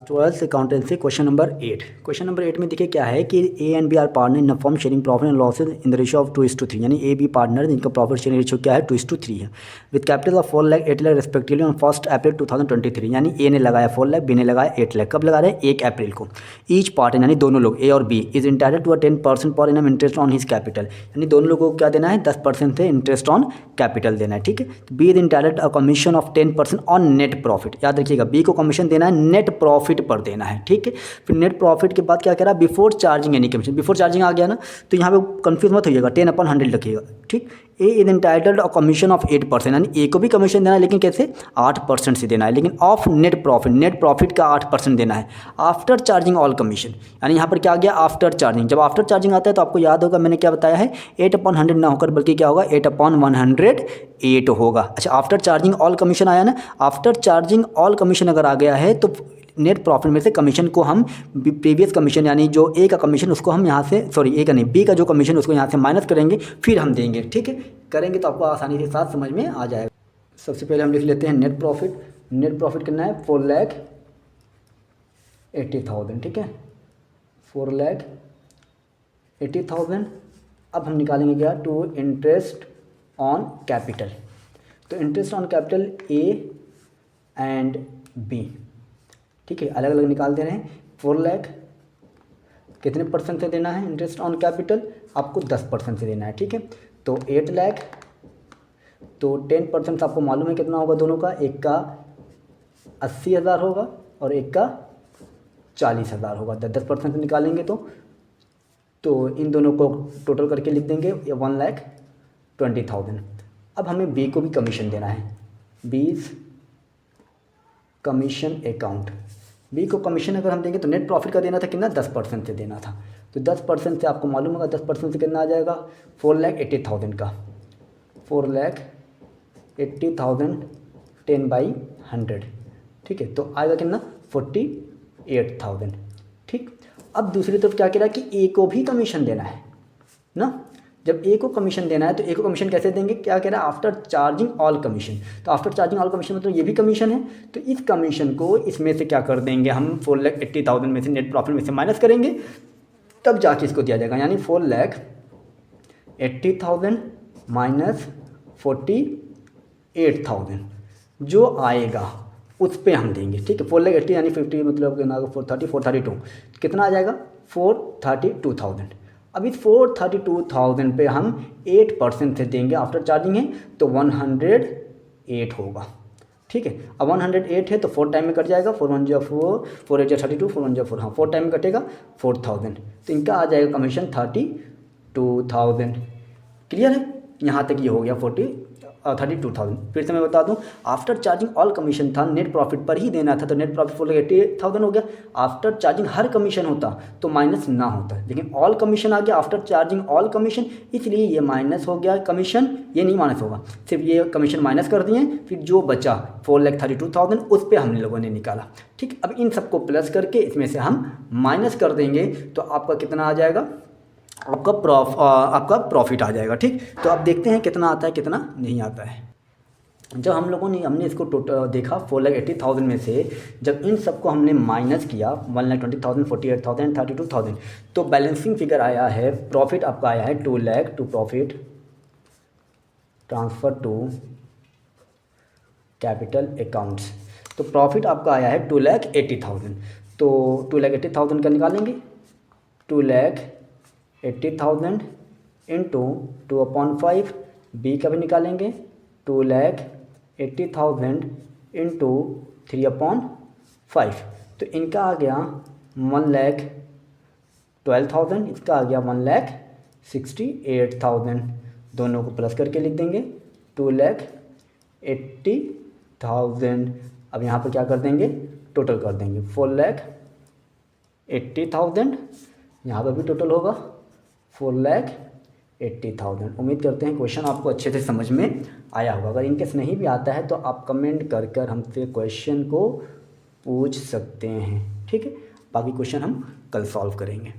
Twelfth accountancy question number 8। Question number 8 में देखिए क्या है कि A and B are partner in firm sharing profit and losses in the ratio of 2:3, यानी A B partner जिनका profit sharing ratio क्या है 2:3 है, with capital of 4 lakh 8 lakh respectively on 1 April 2023। यानी ए ने लगाया 4 लाख, बी ने लगाया 8 लाख। कब लगा रहे हैं? 1 अप्रैल को। ईच पार्टनर यानी दोनों लोग ए और B is entitled to 10% per annum interest on his capital, यानी दोनों लोगों को क्या देना है? 10% से इंटरेस्ट ऑन कैपिटल देना है। ठीक है, B is entitled a commission of 10% on net profit. याद रखिएगा, बी को कमीशन देना है नेट प्रॉफिट पर देना है। ठीक है, फिर नेट प्रॉफिट के बाद क्या कह रहा है? Before charging any commission. Before charging आ गया ना, तो यहाँ पे कंफ्यूज मत होइएगा, 10/100 रखिएगा। ठीक, A is entitled a commission of 8%, यानी ए को भी कमीशन देना है, लेकिन कैसे? 8% से देना है, लेकिन of net profit, net profit का 8% देना है आफ्टर चार्जिंग ऑल कमीशन। यानी यहाँ पर क्या आ गया? After charging. जब आफ्टर चार्जिंग आता है तो आपको याद होगा मैंने क्या बताया है, 8/100 ना होकर बल्कि क्या होगा? 8/108 होगा। अच्छा, आफ्टर चार्जिंग ऑल कमीशन आया ना, आफ्टर चार्जिंग ऑल कमीशन अगर आ गया है तो नेट प्रॉफिट में से कमीशन को हम प्रीवियस कमीशन यानी जो ए का कमीशन उसको हम यहाँ से, सॉरी ए का नहीं, बी का जो कमीशन उसको यहाँ से माइनस करेंगे, फिर हम देंगे। ठीक है, करेंगे तो आपको आसानी के साथ समझ में आ जाएगा। सबसे पहले हम लिख लेते हैं नेट प्रॉफिट। नेट प्रॉफिट कितना है? 4,80,000। ठीक है, 4,80,000। अब हम निकालेंगे क्या? To interest on capital. तो interest on capital A and B, ठीक है, अलग अलग निकाल दे रहे हैं। 4 लाख कितने % से देना है इंटरेस्ट ऑन कैपिटल? आपको 10% से देना है। ठीक है, तो 8 लाख, तो 10% आपको मालूम है कितना होगा दोनों का? एक का 80,000 होगा और एक का 40,000 होगा। 10% से निकालेंगे तो इन दोनों को टोटल करके लिख देंगे 1,20,000। अब हमें बी को भी कमीशन देना है, बीज कमीशन अकाउंट। बी को कमीशन अगर हम देंगे तो नेट प्रॉफिट का देना था कितना? 10% से देना था। तो 10% से आपको मालूम होगा 10% से कितना आ जाएगा? 4,80,000 का। 4,80,000 10/100। ठीक है, तो आएगा कितना? 48,000। ठीक, अब दूसरी तरफ क्या कह रहा है कि ए को भी कमीशन देना है ना। जब ए को कमीशन देना है तो ए को कमीशन कैसे देंगे? क्या कह रहा है? After charging all commission. तो आफ्टर चार्जिंग ऑल कमीशन मतलब ये भी कमीशन है, तो इस कमीशन को इसमें से क्या कर देंगे हम? 4,80,000 में से नेट प्रॉफिट में से माइनस करेंगे, तब जाके इसको दिया जाएगा। यानी 4,80,000 माइनस 48,000 जो आएगा उस पर हम देंगे। ठीक है, 4,80,000 यानी 50 मतलब 432 कितना आ जाएगा? 432,000। अब इस 432,000 पे हम 8% से देंगे, आफ्टर चार्जिंग है तो 108 होगा। ठीक है, अब 108 है तो 4 टाइम में कट जाएगा, 4 1 जा 4, 4 8 जा 32, 4 1 जा 4, हाँ 4 टाइम में कटेगा 4,000, तो इनका आ जाएगा कमीशन 32,000। क्लियर है? यहाँ तक ये हो गया 32,000। फिर से मैं बता दूं, आफ्टर चार्जिंग ऑल कमीशन था, नेट प्रॉफिट पर ही देना था, तो नेट प्रॉफिट 4,80,000 हो गया। आफ्टर चार्जिंग हर कमीशन होता तो माइनस ना होता, लेकिन ऑल कमीशन आ गया आफ्टर चार्जिंग ऑल कमीशन, इसलिए ये माइनस हो गया कमीशन, ये नहीं माइनस होगा, सिर्फ ये कमीशन माइनस कर दिए। फिर जो बचा 4,32,000 उस पर हम लोगों ने निकाला। ठीक, अब इन सबको प्लस करके इसमें से हम माइनस कर देंगे तो आपका कितना आ जाएगा? आपका प्रॉफिट आ जाएगा। ठीक, तो अब देखते हैं कितना आता है कितना नहीं आता है। जब हमने इसको टोटल देखा 4,80,000 में से जब इन सबको हमने माइनस किया 1,20,000, 48,000, 32,000, तो बैलेंसिंग फिगर आया है, प्रॉफिट आपका आया है 2 lakh to profit transferred to capital accounts. तो प्रॉफिट आपका आया है 2,80,000। तो 2,80,000 का निकालेंगे, 2,80,000 इंटू 2/5, बी का भी निकालेंगे 2,80,000 इंटू 3/5, तो इनका आ गया 1,12,000, इसका आ गया 1,68,000। दोनों को प्लस करके लिख देंगे 2,80,000। अब यहाँ पर क्या कर देंगे? टोटल कर देंगे 4,80,000, यहाँ पर भी टोटल होगा 4,80,000। उम्मीद करते हैं क्वेश्चन आपको अच्छे से समझ में आया होगा। अगर इनकेस नहीं भी आता है तो आप कमेंट कर हमसे क्वेश्चन को पूछ सकते हैं। ठीक है, बाकी क्वेश्चन हम कल सॉल्व करेंगे।